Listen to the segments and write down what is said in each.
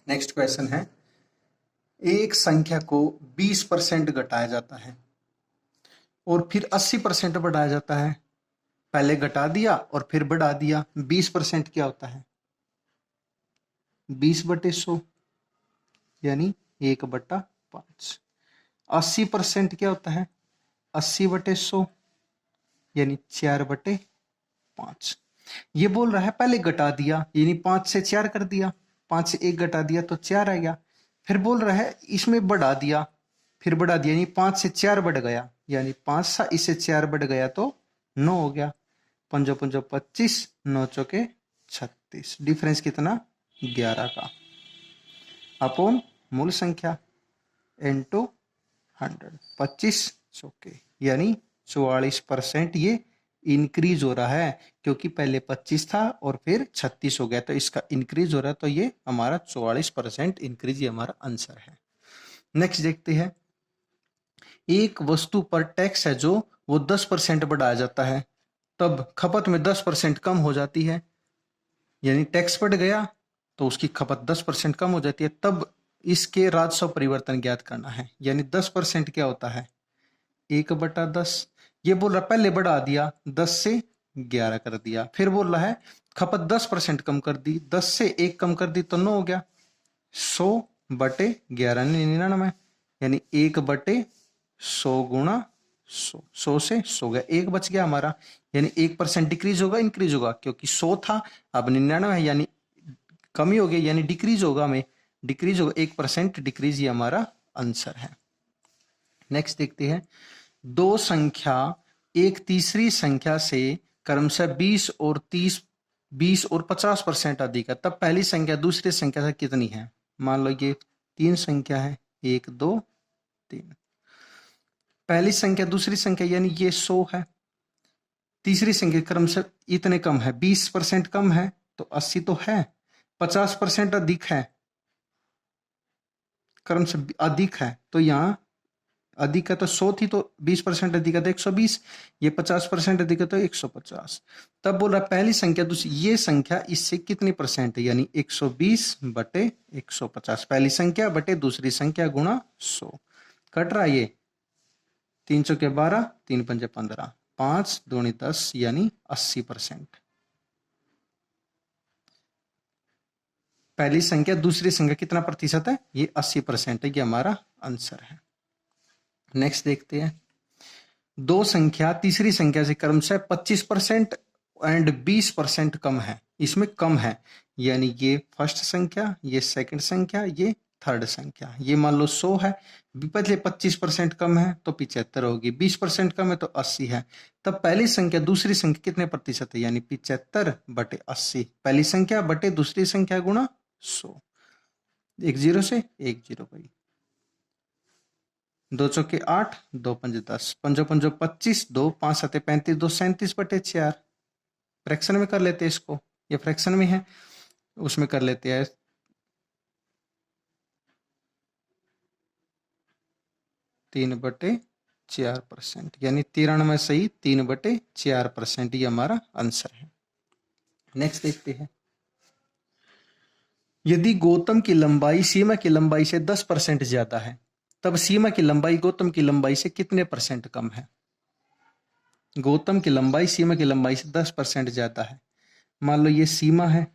Next question है, एक संख्या को 20% घटाया जाता है और फिर 80% बढ़ाया जाता है। पहले घटा दिया और फिर बढ़ा दिया। 20% क्या होता है? 20/100 यानी 1/5। 80% क्या होता है? 80/100 यानी 4/5। ये बोल रहा है पहले घटा दिया यानी 5 से 4 कर दिया, 5 से 1 घटा दिया तो 4 आ गया। फिर बोल रहा है इसमें बढ़ा दिया, फिर बढ़ा दिया यानी 5 से 4 बढ़ गया, यानी 5 सा इससे 4 बढ़ गया तो 9 हो गया। 5 5 25, 9 चौके 36। डिफरेंस कितना? 11 का अपॉन मूल संख्या इनटू 100। 25 चौके यानी 44% ये इंक्रीज हो रहा है, क्योंकि पहले 25 था और फिर 36 हो गया, तो इसका इंक्रीज हो रहा है। तो ये हमारा 44% इंक्रीज, ये हमारा आंसर है। नेक्स्ट देखते हैं, एक वस्तु पर टैक्स है जो वो 10% बढ़ाया जाता है, तब खपत में 10% कम हो जाती है। यानी टैक्स बढ़ गया तो उसकी खपत 10% कम हो जाती है, तब इसके राजस्व परिवर्तन ज्ञात करना है। यानी 10% क्या होता है? 1/10। ये बोल रहा पहले बढ़ा दिया, 10 से 11 कर दिया, फिर बोल रहा है खपत 10% कम कर दी, 10 से 1 कम कर दी तो 9 हो गया। 100/11 99, यानी 1/100 गुणा 100। 100 से 100 गया, 1 बच गया हमारा। यानी 1% डिक्रीज होगा इंक्रीज होगा, क्योंकि 100 था अब 99 है, यानी कमी हो गई, यानी डिक्रीज होगा में डिक्रीज होगा, 1% डिक्रीज, ये हमारा आंसर है। नेक्स्ट देखते हैं, दो संख्या एक तीसरी संख्या से क्रमशः 20 और 50% अधिक है, तब पहली संख्या दूसरी संख्या से कितनी है? मान लो ये 3 संख्या है, 1 2 3। पहली संख्या दूसरी संख्या यानी ये 100 है, तीसरी संख्या क्रमशः इतने कम है, 20% कम है तो 80 तो है, 50% अधिक है, क्रमशः अधिक है, तो यहाँ अधिक है तो 100 थी तो 20% अधिक है तो 120, ये 50% अधिक है तो 150। तब बोल रहा पहली संख्या दूसरी, ये संख्या इससे कितनी परसेंट है? यानी 120/150, पहली संख्या बटे दूसरी संख्या गुणा 100। कट रहा ये 3 चौके 12, 3 पंजे 15, 5 दूनी 10 यानी 80%। पहली संख्या दूसरी संख्या कितना प्रतिशत है? ये 80% है, ये हमारा आंसर है। नेक्स्ट देखते हैं, दो संख्या तीसरी संख्या से क्रमशः 25% एंड 20% कम है, इसमें कम है, यानी ये फर्स्ट संख्या, ये सेकंड संख्या, ये थर्ड संख्या। ये मान लो 100 है, पहले 25% कम है तो 75 होगी, 20% कम है तो 80 है, तब पहली संख्या दूसरी संख्या कितने प्रतिशत है? यानी 75/80, पहली संख्या बटे दूसरी संख्या गुणा 100। 1 0 से 1 0 गई, 2 चौके 8, 2 पंजे 10, 5 5 25, 2 5 7 35, 2 37/4। फ्रैक्शन में कर लेते हैं इसको, ये फ्रैक्शन में है, उसमें कर लेते हैं 3/4%, यानी 93 सही 3/4%, ये हमारा आंसर है। नेक्स्ट देखते हैं, यदि गौतम की लंबाई सीमा की लंबाई से 10% ज्यादा है, तब सीमा की लंबाई गौतम की लंबाई से कितने परसेंट कम है? गौतम की लंबाई सीमा की लंबाई से 10% ज्यादा है। मान लो ये सीमा है,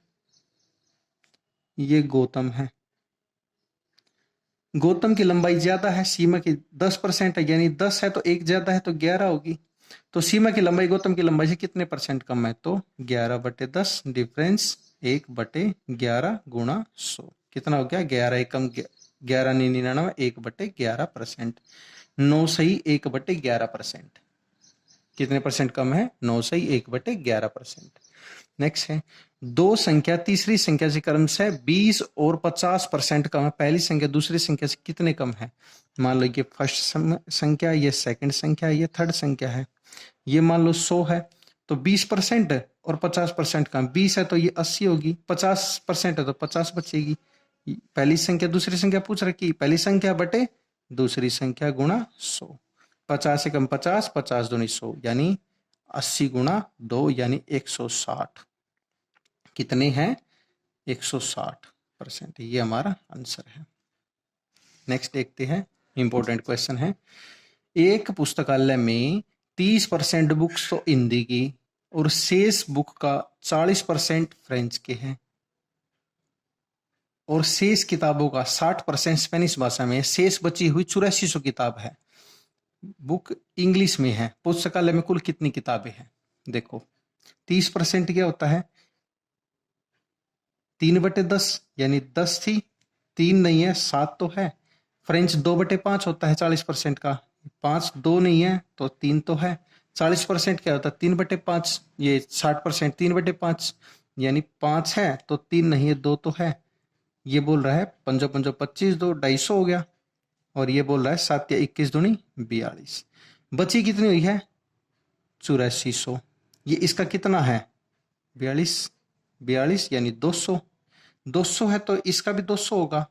ये गौतम है, गौतम की लंबाई ज्यादा है, सीमा की 10% है, यानी 10 है तो 1 ज्यादा है तो 11 होगी। तो सीमा की लंबाई गौतम की लंबाई से कितने परसेंट कम है? तो 11/10, डिफरेंस 1/11 गुणा 100, कितना हो गया? 11 एकम 11 99, 1/11%। 9 सही 1/11%, कितने परसेंट कम है? 9 सही 1/11%। नेक्स्ट है, दो संख्या तीसरी संख्या से क्रमशः 20 और 50% कम है, पहली संख्या दूसरी संख्या से कितने कम है? मान लो ये फर्स्ट संख्या, ये सेकंड संख्या, ये थर्ड संख्या है। ये मान लो 100 है तो 20% और 50% कम, 20 है तो ये 80 होगी, 50% है तो 50 बचेगी। पहली संख्या दूसरी संख्या पूछ रखी, पहली संख्या बटे दूसरी संख्या गुणा 100, 50 से कम 50, 50 दूनी 100, यानी 80 गुणा 2 यानी 160। कितने हैं? 160। 60%। ये हमारा आंसर है। नेक्स्ट देखते हैं, इंपॉर्टेंट क्वेश्चन है। एक पुस्तकालय में 30% बुक्स तो हिंदी की और शेष बुक का 40% फ्रेंच के हैं और शेष किताबों का 60% स्पेनिश भाषा में। शेष बची हुई 8400 किताब है, बुक इंग्लिश में है। पुस्तकालय में कुल कितनी किताबें हैं? देखो 30% क्या होता है? 3/10 यानी 10 थी, 3 नहीं है, 7 तो है। फ्रेंच 2/5 होता है 40% का, 5 2 नहीं है तो 3 तो है। 40% क्या होता है? 3/5। ये 60% 3/5 यानी 5 है तो 3 नहीं है, 2 तो है। ये बोल रहा है 5 5 25, 2 250 हो गया। और ये बोल रहा है 7 या 21 दूनी 42। बची कितनी हुई है? 8400। ये इसका कितना है? 42 यानी 200। 200 है तो इसका भी 200 होगा,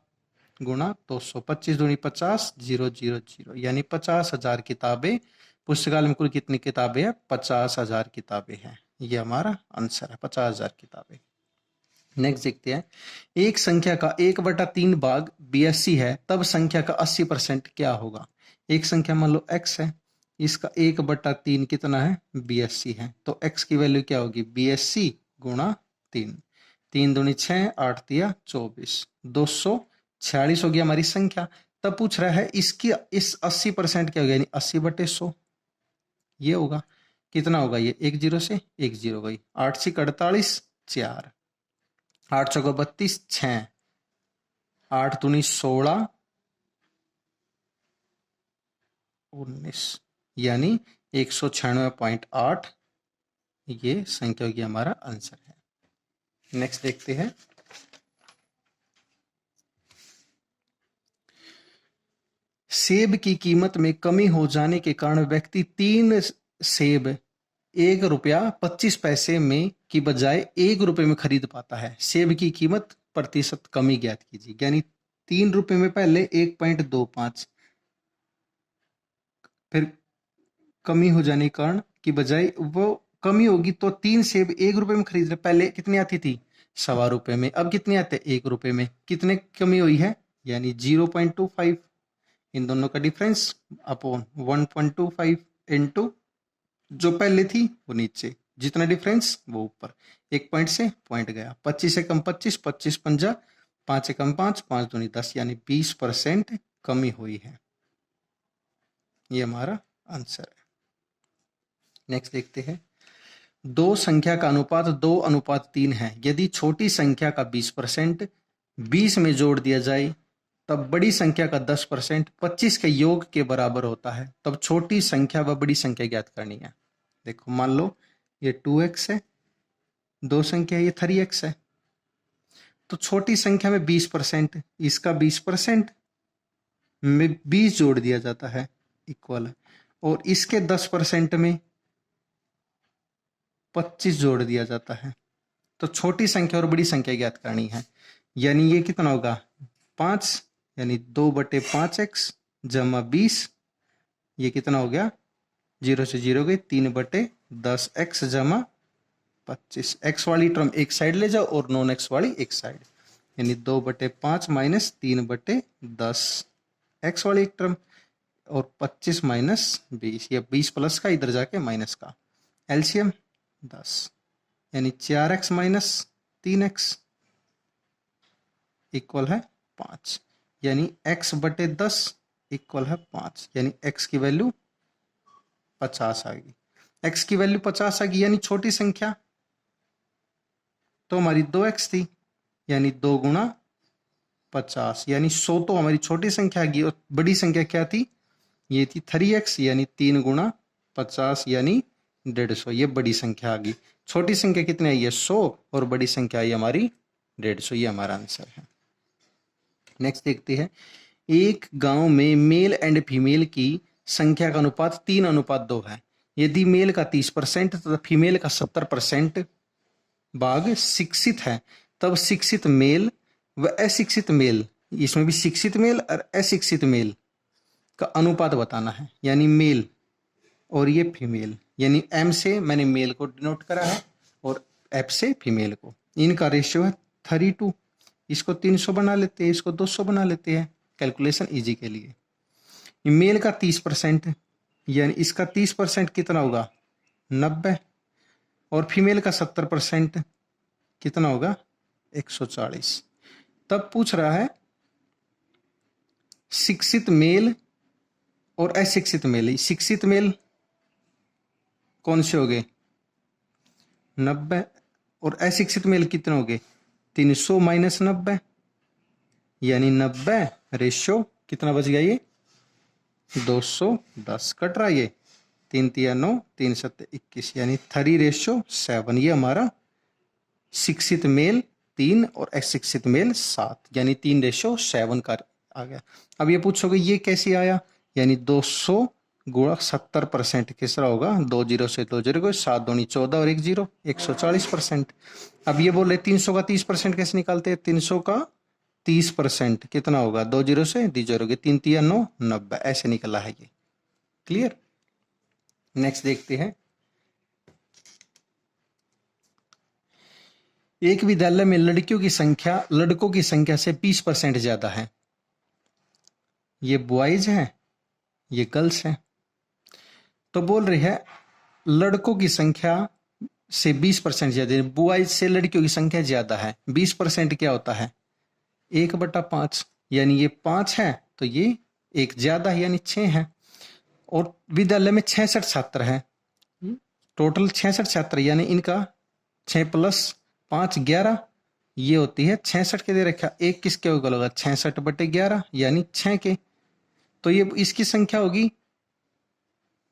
गुणा 200। 25 दूनी 50, 0 0 0 यानी 50,000 किताबें। पुस्तकालय में कुल कितनी किताबें हैं? 50,000 किताबें हैं। ये हमारा आंसर है, 50,000 किताबें। नेक्स्ट देखते हैं, एक संख्या का 1/3 भाग 82 है, तब संख्या का 80% क्या होगा? एक संख्या मान लो x है, इसका 1/3 कितना है? 82 है। तो x की वैल्यू क्या होगी? 82 गुणा 3। 3 दूनी 6, 8 तिया 24, 246 हो गया हमारी संख्या। तब पूछ रहा है इसकी इस 80% क्या होगा, यानी 80/100 ये होगा। कितना होगा ये? 1 0 से 1 0 गई, 8 से 48, 4, 8 चौका 32, 6, 8 दूनी 16, 19 यानी 196.8 ये संख्या की हमारा आंसर है। नेक्स्ट देखते हैं, सेब की कीमत में कमी हो जाने के कारण व्यक्ति 3 सेब 1 रुपया 25 पैसे में की बजाय 1 रुपये में खरीद पाता है। सेब की कीमत प्रतिशत कमी ज्ञात कीजिए। यानी 3 रुपये में पहले 1.25, फिर कमी हो जाने के कारण की बजाय वो कमी होगी तो 3 सेब 1 रुपये में खरीद रहे। पहले कितनी आती थी? 1.25 रुपये में, अब कितनी आते? 1 रुपये में। कितने कमी हुई है? यानी 0.25। इन दोनों का डिफरेंस अपॉन 1.25 इंटू जो पहले थी वो नीचे, जितना डिफरेंस वो ऊपर। 1 पॉइंट से पॉइंट गया। 25 से कम 25, 25 पंजा 5 से कम 5, 5 दूनी 10 यानी 20% कमी हुई है। ये हमारा आंसर है। नेक्स्ट देखते हैं, दो संख्या का अनुपात 2:3 है। यदि छोटी संख्या का 20% 20 में जोड़ दिया जाए तब बड़ी संख्या का 10% 25 के योग के बराबर होता है। तब छोटी संख्या व बड़ी संख्या ज्ञात करनी है। देखो मान लो ये 2x है, दो संख्या ये 3x है। तो छोटी संख्या में 20%, इसका 20% में 20 जोड़ दिया जाता है इक्वल, और इसके 10% में 25 जोड़ दिया जाता है। तो छोटी संख्या और बड़ी संख्या ज्ञात करनी है। यानी ये कितना होगा? 5 यानी 2/5x जमा 20, ये कितना हो गया? 0 से 0 गई, 3/10x जमा 25। x वाली टर्म एक साइड ले जाओ और नॉन x वाली एक साइड, यानी 2/5 माइनस 3/10 x वाली एक टर्म और 25 माइनस 20, या 20 प्लस का इधर जाके माइनस का एलसीएम 10, यानी 4x माइनस 3x इक्वल है 5, यानी x/10 इक्वल है 5, यानी x की वैल्यू 50 आ गई। x की वैल्यू 50 आ गई, यानी छोटी संख्या तो हमारी 2x थी, यानी 2 गुणा 50, यानी 100 तो हमारी छोटी संख्या आ गई। और बड़ी संख्या क्या थी? ये थी 3x, यानी 3 गुणा 50 यानी 150, ये बड़ी संख्या आ गई। छोटी संख्या कितनी आई है? 100, और बड़ी संख्या आई हमारी 150। ये हमारा आंसर है। नेक्स्ट देखते हैं, एक गांव में मेल एंड फीमेल की संख्या का अनुपात 3:2 है। यदि मेल का 30% तथा फीमेल का 70% भाग शिक्षित है, तब शिक्षित मेल व अशिक्षित मेल, इसमें भी शिक्षित मेल और अशिक्षित मेल का अनुपात बताना है। यानी मेल और ये फीमेल, यानी m से मैंने मेल को डिनोट करा है और f से फीमेल को। इनका रेशियो है 32, इसको 300 बना लेते हैं, इसको 200 बना लेते हैं कैलकुलेशन इजी के लिए। मेल का 30%, यानी इसका 30% कितना होगा 90, और फीमेल का 70% कितना होगा 140। तब पूछ रहा है शिक्षित मेल और अशिक्षित मेल। शिक्षित मेल कौन से हो गए 90, और अशिक्षित मेल कितने हो गए 300 माइनस 90, यानी 90 रेशो कितना बच गया ये 210। कट रहा ये 3 तिया 9, 3 7 21, यानी 3:7। ये हमारा शिक्षित मेल 3 और अशिक्षित मेल 7, यानी 3:7 का आ गया। अब ये पूछोगे ये कैसे आया, यानी 200 गुणा 70% किस तरह होगा, 2 0 से 2 0 को 7 दूनी 14 और 1 0 140%। अब ये बोले 300 का 30% कैसे निकालते हैं, 300 का 30% कितना होगा 2 0 से 2 0 के 3 तिया 9 90, ऐसे निकला है ये। क्लियर। नेक्स्ट देखते हैं, एक विद्यालय में लड़कियों की संख्या लड़कों की संख्या से 20% ज्यादा है। ये बॉयज है, ये गर्ल्स है। तो बोल रही है लड़कों की संख्या से 20% ज्यादा, बॉयज से लड़कियों की संख्या ज्यादा है। 20% क्या होता है 1/5, यानी ये 5 है तो ये एक ज्यादा है, यानी 6 है। और विद्यालय में 66 छात्र हैं, टोटल 66 छात्र, यानी इनका 6 + 5 11, ये होती है 66 के दे रखा। एक किसके होगा होगा 66/11, यानी 6 के। तो ये इसकी संख्या होगी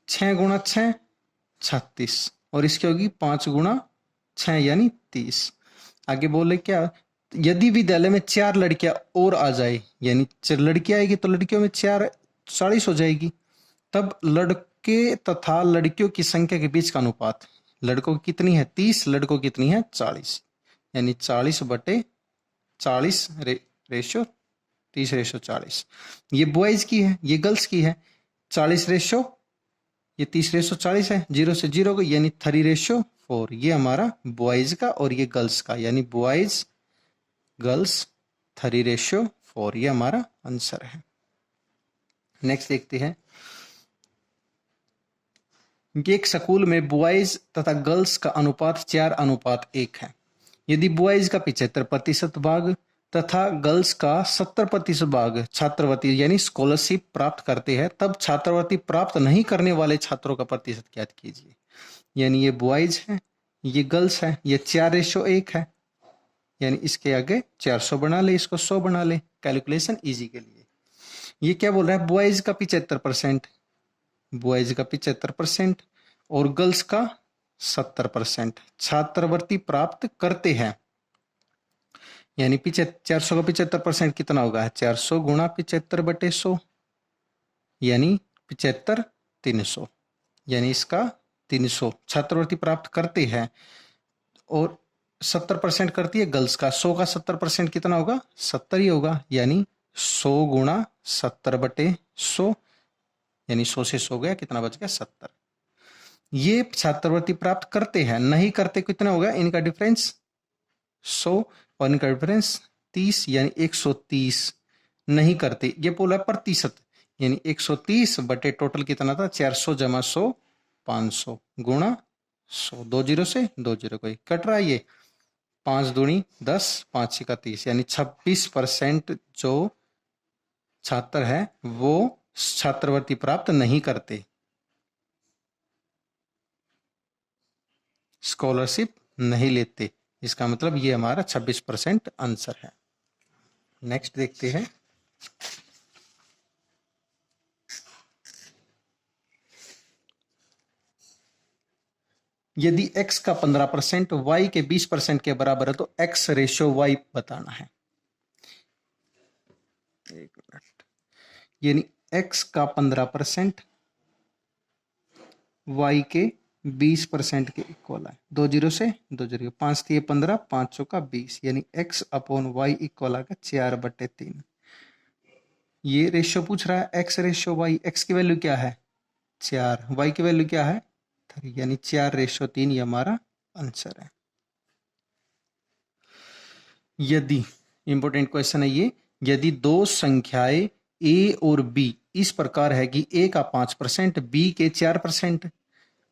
6 × 6 36, और इसकी होगी 5 × 6 यानी 30। आगे बोले क्या, यदि विद्यालय में 4 लड़कियां और आ जाए, यानी 4 लड़कियां आएगी तो लड़कियों में 4 40 हो जाएगी। तब लड़के तथा लड़कियों की संख्या के बीच का अनुपात, लड़कों की कितनी है 30, लड़कों की कितनी है 40, यानी 40/40 रेशो 30:40। ये बॉयज की है, ये गर्ल्स की है। 40 रेशो, ये 30:40 है, 0 से 0 को, यानी 3:4। ये हमारा बॉयज का और ये गर्ल्स का, यानी बॉयज गर्ल्स 3:4। ये हमारा आंसर है। नेक्स्ट देखते हैं, एक स्कूल में बॉयज तथा गर्ल्स का अनुपात 4:1 है। यदि बॉयज का 75% भाग तथा गर्ल्स का 70% भाग छात्रवृत्ति यानी स्कॉलरशिप प्राप्त करते हैं, तब छात्रवृत्ति प्राप्त नहीं करने वाले छात्रों का प्रतिशत ज्ञात कीजिए। यानी ये बॉयज है, ये गर्ल्स है, ये 4:1 है, यानी इसके आगे 400 बना ले, इसको 100 बना ले, कैलकुलेशन इजी के लिए। ये क्या बोल रहा है, बॉयज का 75%, बॉयज का 75% और गर्ल्स का 70% छात्रवृत्ति प्राप्त करते हैं। यानी 400 का 75% कितना होगा 400 × 75/100, यानी 75 300, यानी इसका 300 छात्रवृत्ति प्राप्त करते हैं, और 70% करती है गर्ल्स का। 100 का 70% कितना होगा 70 ही होगा, यानी 100 × 70/100, यानी 100 से 100 गया, कितना बच गया 70। ये छात्रवृत्ति प्राप्त करते हैं, नहीं करते कितना होगा इनका डिफरेंस 100, और इनका डिफरेंस 30, यानी 130 नहीं करते। ये बोला प्रतिशत, यानी 130 बटे टोटल कितना था 400 + 100 500 × 100, 2 0 से 2 0 कोई कट रहा है। ये 5 दूनी 10, 5 6 30, यानी 26% जो छात्र है वो छात्रवृत्ति प्राप्त नहीं करते, स्कॉलरशिप नहीं लेते। इसका मतलब ये हमारा 26% आंसर है। नेक्स्ट देखते हैं, यदि x का 15% y के 20% के बराबर है तो x/y बताना है। एक मिनट, यानी x का 15% y के 20% के इक्वल है। 2 0 से 2 0, 5 3 15, 5 चौका 20, यानी x/y इक्वल आ गया 4/3। ये रेशियो पूछ रहा है x/y, x की वैल्यू क्या है 4, y की वैल्यू क्या है 3, यानी 4/3, ये हमारा आंसर है। यदि इंपॉर्टेंट क्वेश्चन है ये। यदि दो संख्याएं ए और बी इस प्रकार है कि ए का 5%, बी के 4%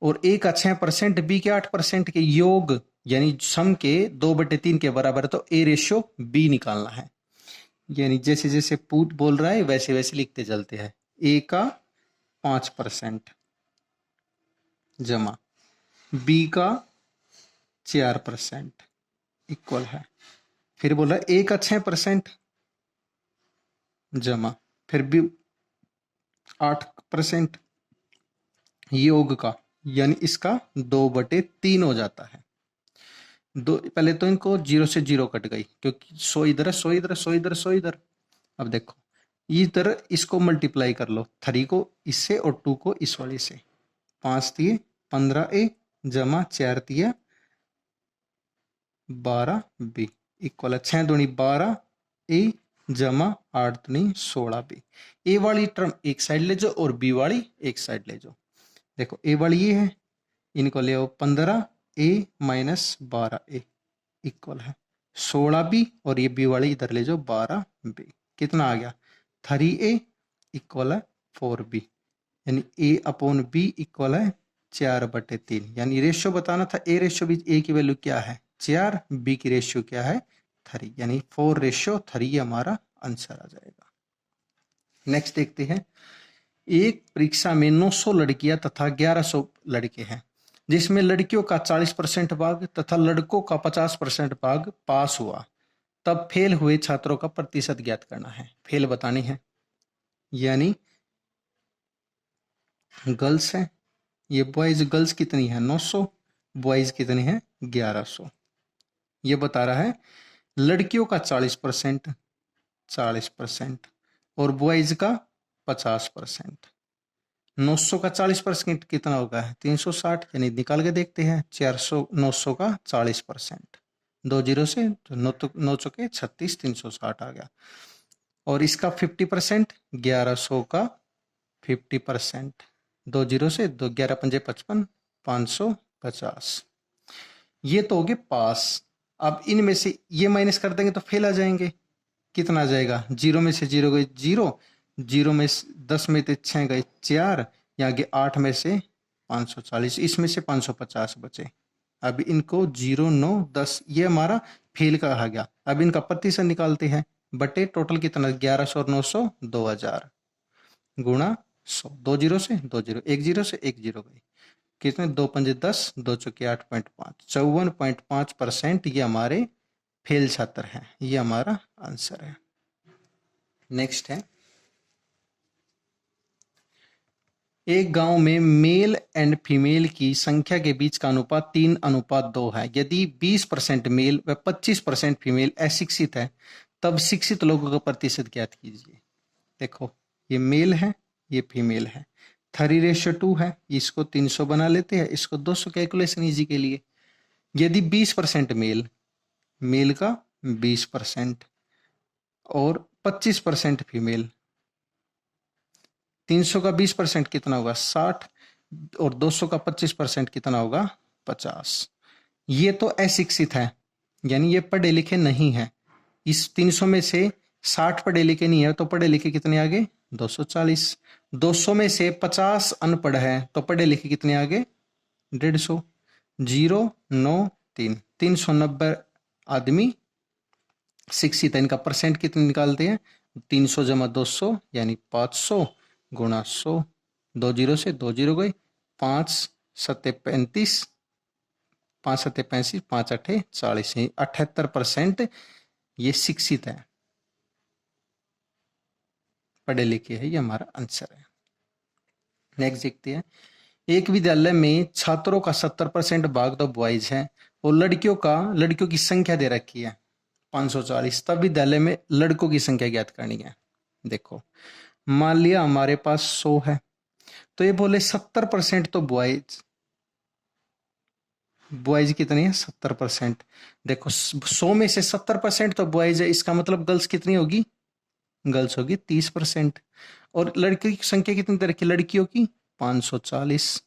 और ए का 6%, बी के 8% के योग यानी सम के 2/3 के बराबर है, तो ए रेशियो बी निकालना है। यानी जैसे जैसे पूट बोल रहा है वैसे वैसे लिखते चलते हैं। ए का 5% जमा बी का 4% इक्वल है, फिर बोला ए का 6% जमा फिर बी 8% योग का, यानी इसका 2/3 हो जाता है। दो पहले तो इनको 0 से 0 कट गई क्योंकि 100 इधर है, 100 इधर, 100 इधर, 100 इधर। अब देखो इधर इसको मल्टीप्लाई कर लो, 3 को इससे और 2 को इस वाले से। 5 दिए 15a जमा 4 दिया 12b इक्वल है 6 दूनी 12a जमा 8 दूनी 16b। ए वाली टर्म एक साइड ले जाओ और बी वाली एक साइड ले जाओ। देखो ए वाली ये है, इनको ले आओ 15a माइनस 12a इक्वल है 16b और ये बी वाली इधर ले जाओ 12b। कितना आ गया 3a इक्वल है 4b, यानी a अपॉन b इक्वल है 4/3। यानी रेशियो बताना था, ए रेशियो भी ए की वैल्यू क्या है 4, बी की रेशियो क्या है 3, यानी 4:3 हमारा आंसर आ जाएगा। नेक्स्ट देखते हैं। एक परीक्षा में 900 लड़कियां तथा 1100 लड़के हैं, जिसमें लड़कियों का 40% भाग तथा लड़कों का 50% भाग पास हुआ, तब फेल हुए छात्रों का प्रतिशत ज्ञात करना है। फेल बतानी है, यानी गर्ल्स है ये, बॉयज गर्ल्स कितनी है 900, बॉयज कितनी है 1100। ये बता रहा है लड़कियों का 40% और बॉयज का 50%। 900 का 40% कितना होगा 360, यानी निकाल के देखते हैं। 400 900 का 40%, 2 जीरो से तो 9 चौके 36, 360 आ गया। और इसका 50% 1100 का 50%, 2 जीरो से 2 11 पंजे 55, 550। ये तो हो गए पास। अब इनमें से ये माइनस कर देंगे तो फेल आ जाएंगे। कितना आ जाएगा 0 में से 0 गए 0, 0 में 10 में से 6 गए 4, यहाँ आगे 8 में से 540, इसमें से 550 बचे। अब इनको 0 9 10 ये हमारा फेल का आ गया। अब इनका प्रतिशत निकालते हैं, बटे टोटल कितना 1100 और 900 2000 गुणा 100, 2 जीरो से 2 जीरो, 1 जीरो से 1 जीरो गई, कितने 2 पंजे 10, 2 चौके 8.5, 54.5% ये हमारे फेल छात्र हैं। ये हमारा आंसर है। नेक्स्ट है, एक गांव में मेल एंड फीमेल की संख्या के बीच का अनुपात 3:2 है। यदि 20% मेल व 25% फीमेल अशिक्षित है, तब शिक्षित लोगों का प्रतिशत ज्ञात कीजिए। देखो ये मेल है ये फीमेल है, 3:2 है, इसको 300 बना लेते हैं, इसको 200 कैलकुलेशन इजी के लिए। यदि 20% मेल, मेल का 20% और 25% फीमेल, 300 का 20% कितना होगा 60 और 200 का 25% कितना होगा 50। ये तो अशिक्षित है, यानी ये पढ़े लिखे नहीं है। इस 300 में से 60 पढ़े लिखे नहीं है, तो पढ़े लिखे कितने आगे 240। 200 में से 50 अनपढ़ है, तो पढ़े लिखे कितने आगे 150। 0 9 3, 390 आदमी शिक्षित है। इनका परसेंट कितने निकालते हैं 300 जमा 200 यानी 500 गुणा 100, 2 जीरो से 2 जीरो गए, 5 सत्ते 35, 5 सत्ते 35, 5 अठे 40, 78% ये शिक्षित है, पढ़े लिखे है। ये हमारा आंसर है। नेक्स्ट देखते हैं। एक विद्यालय में छात्रों का 70% भाग तो बॉयज है और लड़कियों की संख्या दे रखी है 540, तब विद्यालय में लड़कों की संख्या ज्ञात करनी है। देखो मान लिया हमारे पास 100 है, तो ये बोले 70% तो बॉयज कितनी है 70%। देखो 100 में से 70% तो बॉयज है, इसका मतलब गर्ल्स कितनी होगी, गर्ल्स होगी 30%। और लड़कियों की संख्या कितनी तरह की, लड़कियों की 540,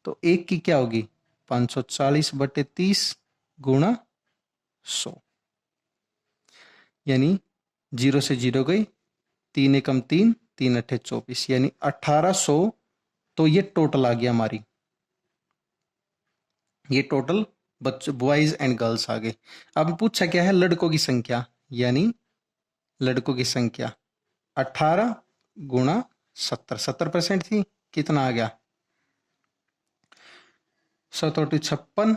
तो एक की क्या होगी 540/30 गुणा 100। यानी 0 से 0 गई, 3 एकम 3, 3 अट्ठे 24, यानी 1800। तो ये टोटल आ गया हमारी, ये टोटल बच्चों बॉयज एंड गर्ल्स आ गए। अब पूछा क्या है, लड़कों की संख्या, यानी लड़कों की संख्या 18 गुणा 70, 70% थी, कितना आ गया 7 56,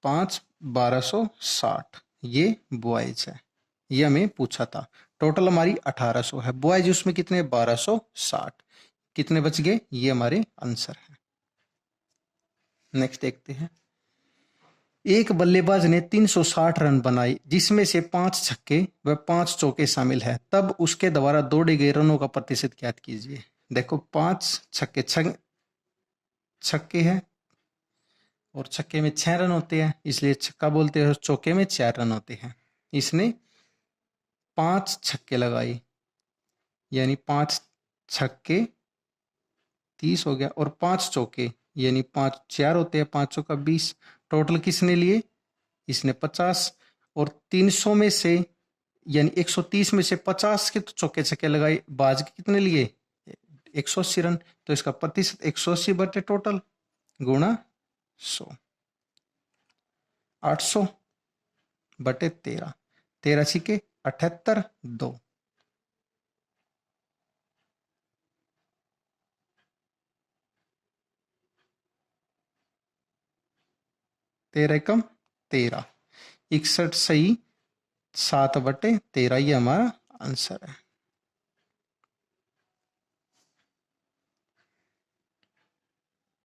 5 1260, ये बॉयज है, ये हमें पूछा था। टोटल हमारी 1800 है, बॉयज उसमें कितने 1260, कितने बच गए, ये हमारे आंसर है। नेक्स्ट देखते हैं। एक बल्लेबाज ने 360 रन बनाए जिसमें से 5 छक्के व 5 चौके शामिल है, तब उसके द्वारा दौड़े गए रनों का प्रतिशत ज्ञात कीजिए। देखो 5 छक्के, छक्के हैं और छक्के में 6 रन होते हैं, इसलिए छक्का बोलते हैं, और चौके में 4 रन होते हैं। इसने 5 छक्के लगाए, यानी 5 छक्के 30 हो गया, और 5 चौके यानी 5 4 होते हैं, 5 चौका 20। टोटल किसने लिए, इसने 50, और 300 में से यानी 130 में से 50 के तो चौके छक्के लगाए, बाज के कितने लिए 180 रन, तो इसका प्रतिशत 180 बटे टोटल गुणा 100, 800 बटे 13, 13 छिके 78, 2। 13 एकम 13, 61 सही, 7 बटे 13, ये हमारा आंसर है।